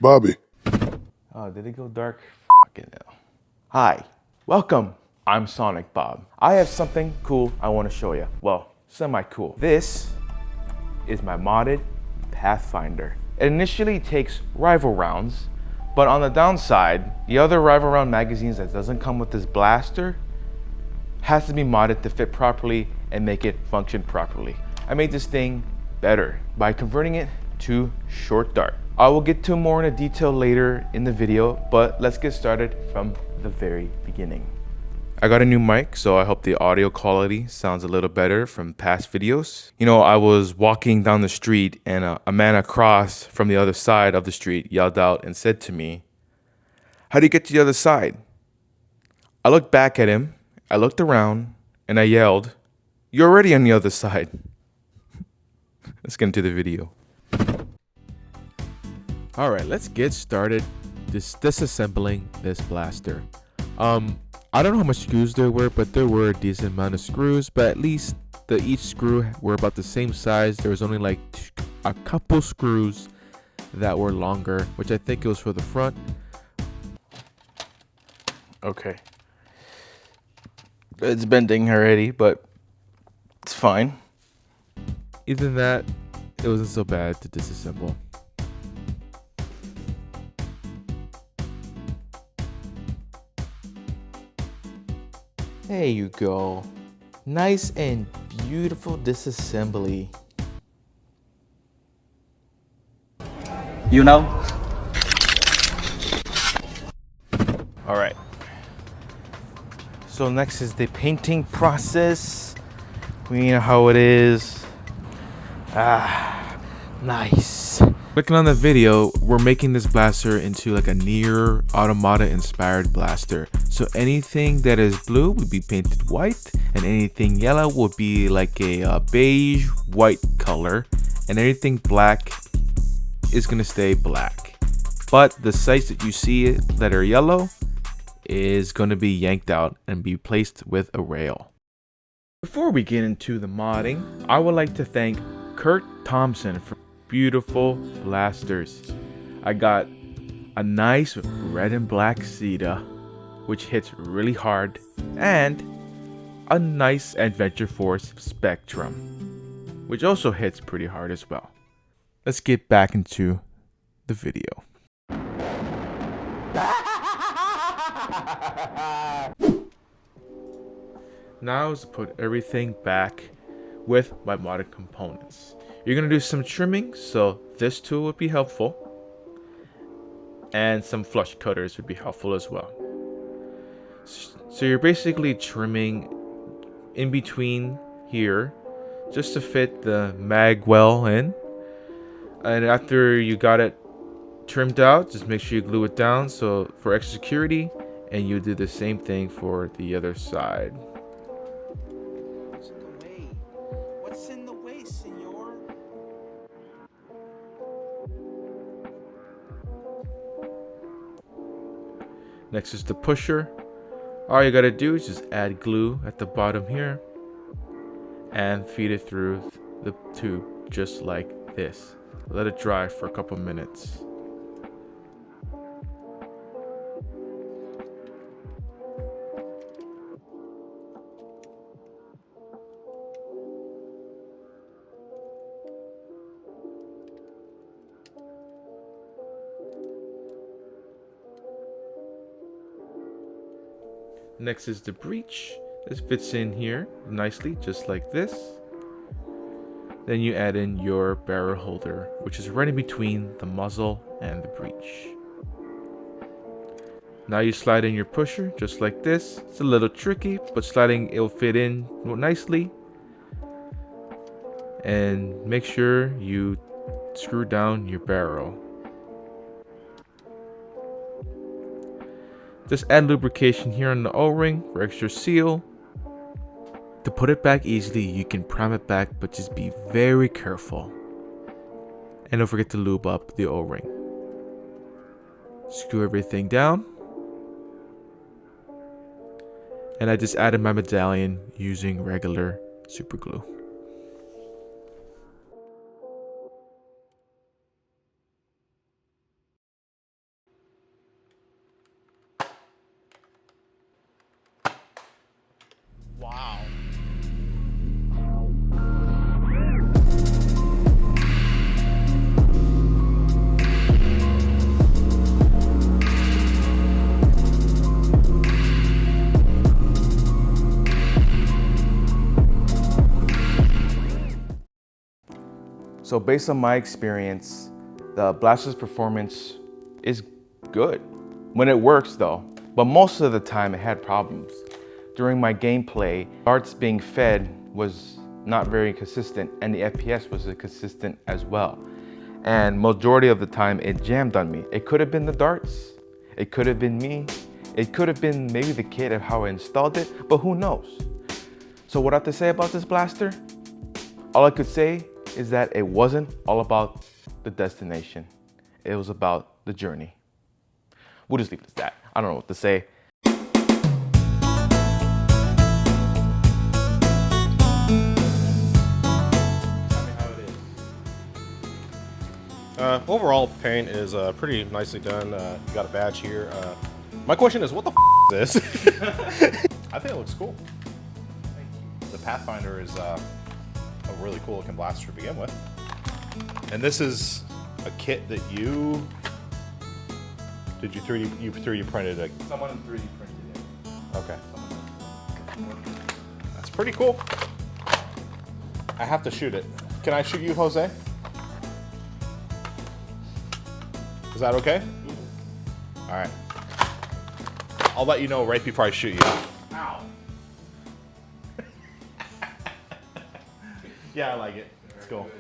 Bobby. Oh, did it go dark? Fucking hell. Hi, welcome. I'm Sonic Bob. I have something cool I want to show you. Well, semi-cool. This is my modded Pathfinder. It initially takes rival rounds, but on the downside, the other rival round magazines that doesn't come with this blaster has to be modded to fit properly and make it function properly. I made this thing better by converting it to short dart. I will get to more in detail later in the video, but let's get started from the very beginning. I got a new mic, so I hope the audio quality sounds a little better from past videos. You know, I was walking down the street and a man across from the other side of the street yelled out and said to me, "How do you get to the other side?" I looked back at him, I looked around, and I yelled, "You're already on the other side." Let's get into the video. Alright, let's get started disassembling this blaster. I don't know how much screws there were, but there were a decent amount of screws, but at least each screw were about the same size. There was only like a couple screws that were longer, which I think it was for the front. Okay. It's bending already, but it's fine. Either that, it wasn't so bad to disassemble. There you go. Nice and beautiful disassembly. You know? All right. So next is the painting process. We know how it is. Nice. Clicking on the video, we're making this blaster into like a Nier Automata inspired blaster. So anything that is blue would be painted white, and anything yellow would be like a beige white color, and anything black is gonna stay black. But the sites that you see that are yellow is gonna be yanked out and be placed with a rail. Before we get into the modding, I would like to thank Kurt Thompson for beautiful blasters. I got a nice red and black Zeta, which hits really hard, and a nice Adventure Force Spectrum, which also hits pretty hard as well. Let's get back into the video. Now is to put everything back with my modded components. You're gonna do some trimming, so this tool would be helpful, and some flush cutters would be helpful as well. So you're basically trimming in between here just to fit the mag well in, and after you got it trimmed out, just make sure you glue it down so for extra security, and you do the same thing for the other side. What's in the way, senor? Next is the pusher. All you gotta do is just add glue at the bottom here and feed it through the tube just like this. Let it dry for a couple minutes. Next is the breech. This fits in here nicely, just like this. Then you add in your barrel holder, which is right in between the muzzle and the breech. Now you slide in your pusher, just like this. It's a little tricky, but sliding it'll fit in nicely. And make sure you screw down your barrel. Just add lubrication here on the O-ring for extra seal. To put it back easily, you can prime it back, but just be very careful. And don't forget to lube up the O-ring. Screw everything down. And I just added my medallion using regular super glue. So based on my experience, the blaster's performance is good when it works though, but most of the time it had problems. During my gameplay, darts being fed was not very consistent and the FPS was inconsistent as well. And majority of the time it jammed on me. It could have been the darts, it could have been me, it could have been maybe the kit of how I installed it, but who knows? So what I have to say about this blaster? All I could say is that it wasn't all about the destination. It was about the journey. We'll just leave it at that. I don't know what to say. Overall, paint is pretty nicely done. You got a badge here. My question is, what the is this? I think it looks cool. The Pathfinder is a really cool looking blaster to begin with. And this is a kit that you... Did you 3D printed it? Someone 3D printed it. Okay. That's pretty cool. I have to shoot it. Can I shoot you, Jose? Is that okay? All right. I'll let you know right before I shoot you. Ow. Yeah, I like it. Let's go. Good.